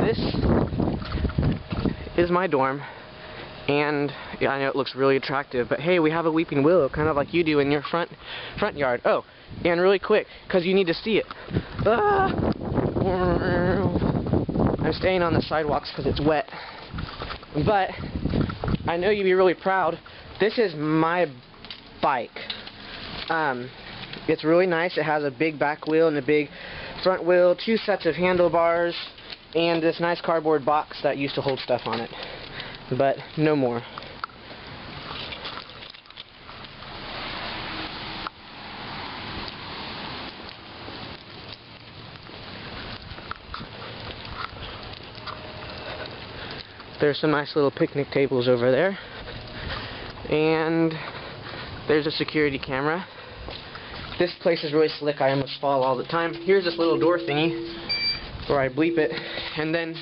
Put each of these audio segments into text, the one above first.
this is my dorm, and yeah, I know it looks really attractive, but hey, we have a weeping willow, kind of like you do in your front yard. Oh, and really quick, because you need to see it. I'm staying on the sidewalks because it's wet, but I know you'd be really proud. This is my bike. It's really nice. It has a big back wheel and a big front wheel, 2 sets of handlebars, and this nice cardboard box that used to hold stuff on it, but no more. There's some nice little picnic tables over there, and there's a security camera. This place is really slick. I almost fall all the time. Here's this little door thingy where I bleep it and then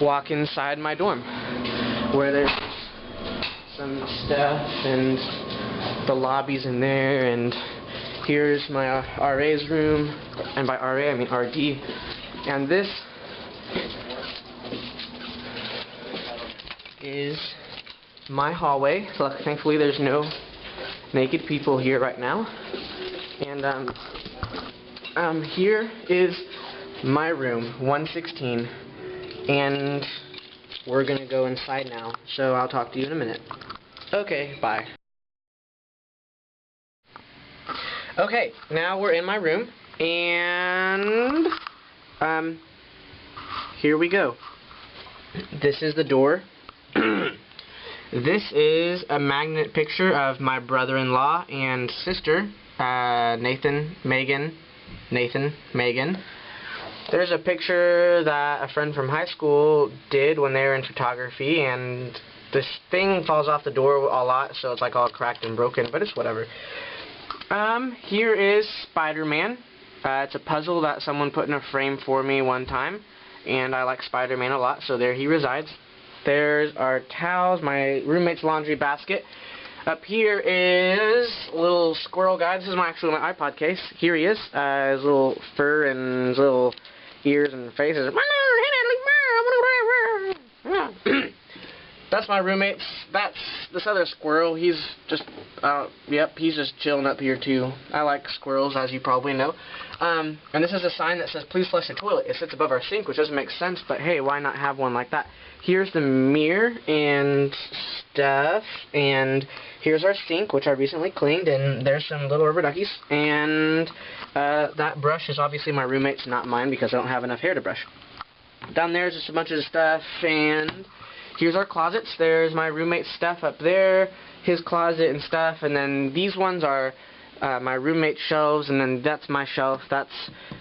walk inside my dorm, where there's some stuff and the lobby's in there, and here's my RA's room, and by RA I mean RD, and this is my hallway. Look, thankfully there's no naked people here right now, and here is my room, 116, and we're gonna go inside now, so I'll talk to you in a minute. Okay, bye. Okay, now we're in my room, and here we go. This is the door. This is a magnet picture of my brother-in-law and sister, Nathan, Megan. There's a picture that a friend from high school did when they were in photography, and this thing falls off the door a lot, so it's like all cracked and broken, but it's whatever. Here is Spider-Man. It's a puzzle that someone put in a frame for me one time, and I like Spider-Man a lot, so there he resides. There's our towels, my roommate's laundry basket. Up here is a little squirrel guy. This is actually my iPod case. Here he is, his little fur and his little ears and faces. That's my roommate. That's this other squirrel. He's just, he's just chilling up here too. I like squirrels, as you probably know. And this is a sign that says, "Please flush the toilet." It sits above our sink, which doesn't make sense, but hey, why not have one like that? Here's the mirror and stuff, and here's our sink, which I recently cleaned, and there's some little rubber duckies, and that brush is obviously my roommate's, not mine, because I don't have enough hair to brush. Down there's just a bunch of stuff, and here's our closets. There's my roommate's stuff up there, his closet and stuff, and then these ones are my roommate's shelves, and then that's my shelf. That's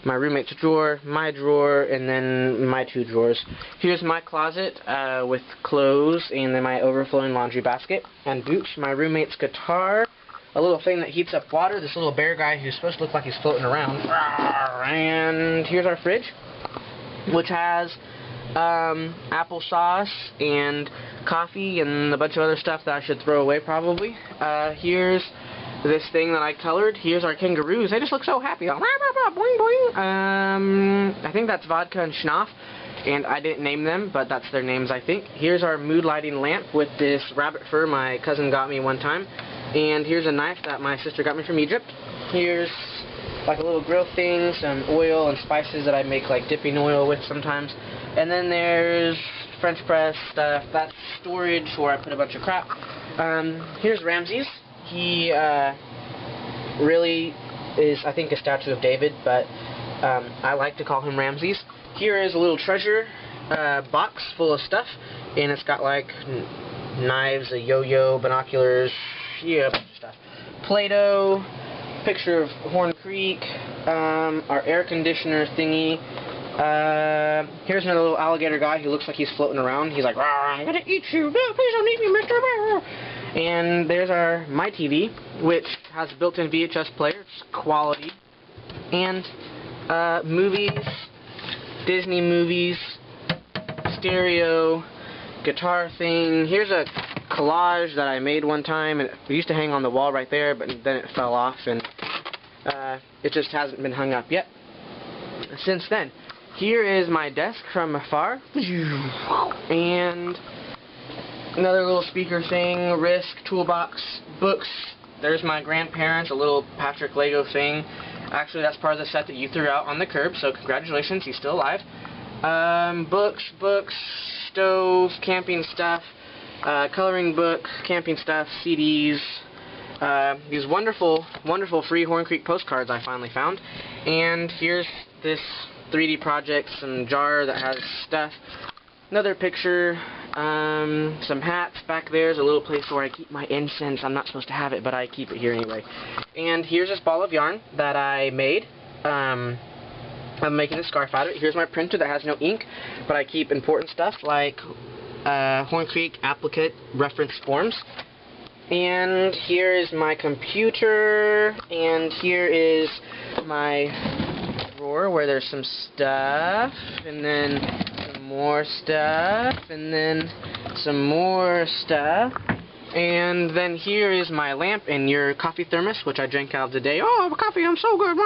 my roommate's drawer, my drawer, and then my 2 drawers. Here's my closet with clothes, and then my overflowing laundry basket and boots. My roommate's guitar, a little thing that heats up water, this little bear guy who's supposed to look like he's floating around. And here's our fridge, which has applesauce and coffee and a bunch of other stuff that I should throw away probably. Here's this thing that I colored. Here's our kangaroos. They just look so happy. Boing, boing. I think that's vodka and schnoff, and I didn't name them, but that's their names, I think. Here's our mood lighting lamp with this rabbit fur my cousin got me one time. And here's a knife that my sister got me from Egypt. Here's like a little grill thing, some oil and spices that I make like dipping oil with sometimes. And then there's French press stuff. That's storage where I put a bunch of crap. Here's Ramses. He really is, I think, a statue of David, but I like to call him Ramses. Here is a little treasure box full of stuff, and it's got like knives, a yo-yo, binoculars, yeah, a bunch of stuff. Play-Doh, picture of Horn Creek, our air conditioner thingy. Here's another little alligator guy who looks like he's floating around. He's like, "I'm gonna eat you! No, please don't eat me, Mr. Bear!" And there's my TV, which has a built-in VHS player. It's quality. And movies, Disney movies, stereo, guitar thing. Here's a collage that I made one time, and it used to hang on the wall right there, but then it fell off, and it just hasn't been hung up yet since then. here is my desk from afar. And another little speaker thing, Risk, toolbox, books. There's my grandparents, a little Patrick Lego thing. Actually, that's part of the set that you threw out on the curb, so congratulations, he's still alive. Books, stove, camping stuff, coloring book, camping stuff, CDs, these wonderful, wonderful free Horn Creek postcards I finally found. And here's this 3D project, some jar that has stuff. Another picture, some hats. Back there's a little place where I keep my incense. I'm not supposed to have it, but I keep it here anyway. And here's this ball of yarn that I made. I'm making a scarf out of it. Here's my printer that has no ink, but I keep important stuff like Horn Creek applicant reference forms. And here is my computer, and here is my drawer where there's some stuff, and then more stuff, and then some more stuff. And then here is my lamp and your coffee thermos, which I drank out of today. Oh, coffee, I'm so good.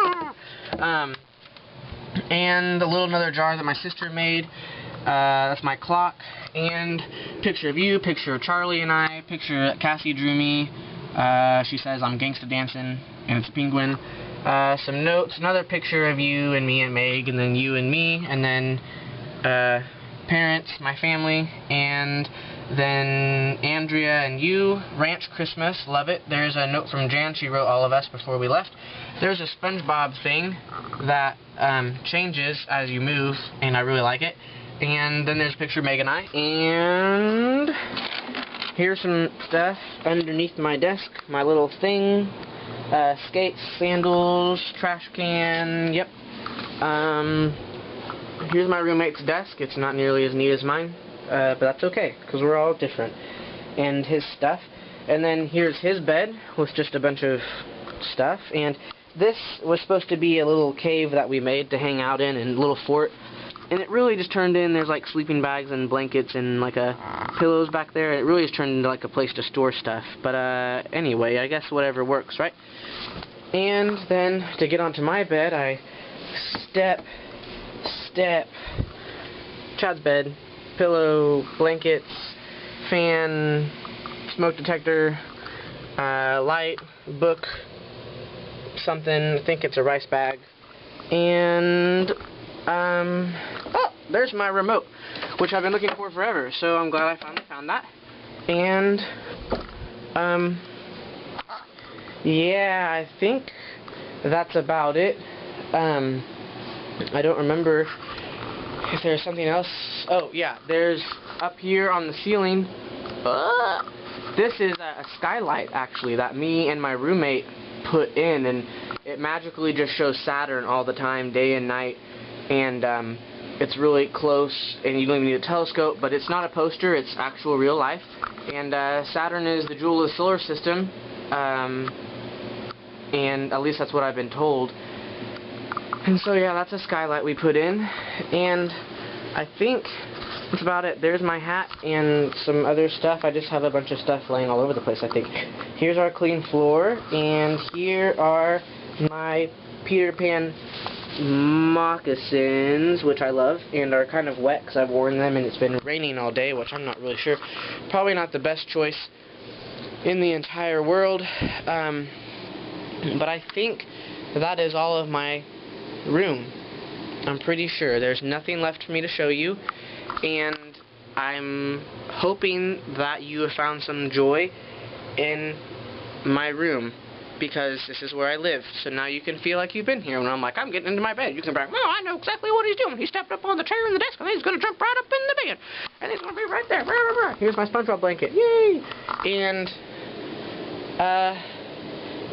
And a little another jar that my sister made. That's my clock. And picture of you, picture of Charlie and I, picture that Cassie drew me. She says I'm gangsta dancing, and it's a penguin. Some notes, another picture of you and me and Meg, and then you and me, and then parents, my family, and then Andrea and you. Ranch Christmas, love it. There's a note from Jan, she wrote all of us before we left. There's a SpongeBob thing that changes as you move, and I really like it. And then there's a picture of Meg and I. And here's some stuff underneath my desk, my little thing, skates, sandals, trash can, yep. Here's my roommate's desk. It's not nearly as neat as mine, but that's okay, because we're all different. And his stuff. And then here's his bed with just a bunch of stuff. And this was supposed to be a little cave that we made to hang out in, and a little fort. And it really just turned in, there's like sleeping bags and blankets and like pillows back there. It really just turned into like a place to store stuff. But anyway, I guess whatever works, right? And then to get onto my bed, I step, Chad's bed, pillow, blankets, fan, smoke detector, light, book, something, I think it's a rice bag, and oh, there's my remote, which I've been looking for forever, so I'm glad I finally found that. And yeah, I think that's about it. I don't remember if there's something else. Oh yeah, there's up here on the ceiling, this is a skylight actually that me and my roommate put in, and it magically just shows Saturn all the time, day and night. And it's really close, and you don't even need a telescope, but it's not a poster, it's actual real life. And Saturn is the jewel of the solar system, and at least that's what I've been told. And so yeah, that's a skylight we put in, and I think that's about it. There's my hat and some other stuff. I just have a bunch of stuff laying all over the place, I think. Here's our clean floor, and here are my Peter Pan moccasins, which I love, and are kind of wet because I've worn them and it's been raining all day, which I'm not really sure. Probably not the best choice in the entire world, but I think that is all of my room. I'm pretty sure there's nothing left for me to show you, and I'm hoping that you have found some joy in my room, because this is where I live, so now you can feel like you've been here. When I'm like, I'm getting into my bed, you can be like, oh, I know exactly what he's doing. He stepped up on the chair in the desk, and he's going to jump right up in the bed, and he's going to be right there. Here's my SpongeBob blanket. Yay! And,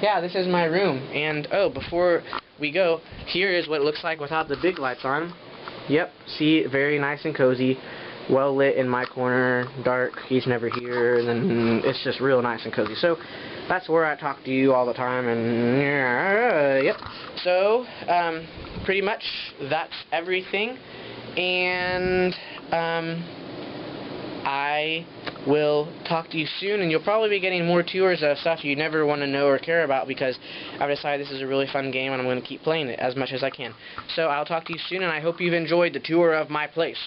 yeah, this is my room. And, oh, before we go, here is what it looks like without the big lights on. Yep, see, very nice and cozy. Well lit in my corner, dark, he's never here, and then it's just real nice and cozy. So, that's where I talk to you all the time, and yep. So, pretty much that's everything, and I will talk to you soon, and you'll probably be getting more tours of stuff you never want to know or care about, because I've decided this is a really fun game and I'm going to keep playing it as much as I can. So I'll talk to you soon, and I hope you've enjoyed the tour of my place.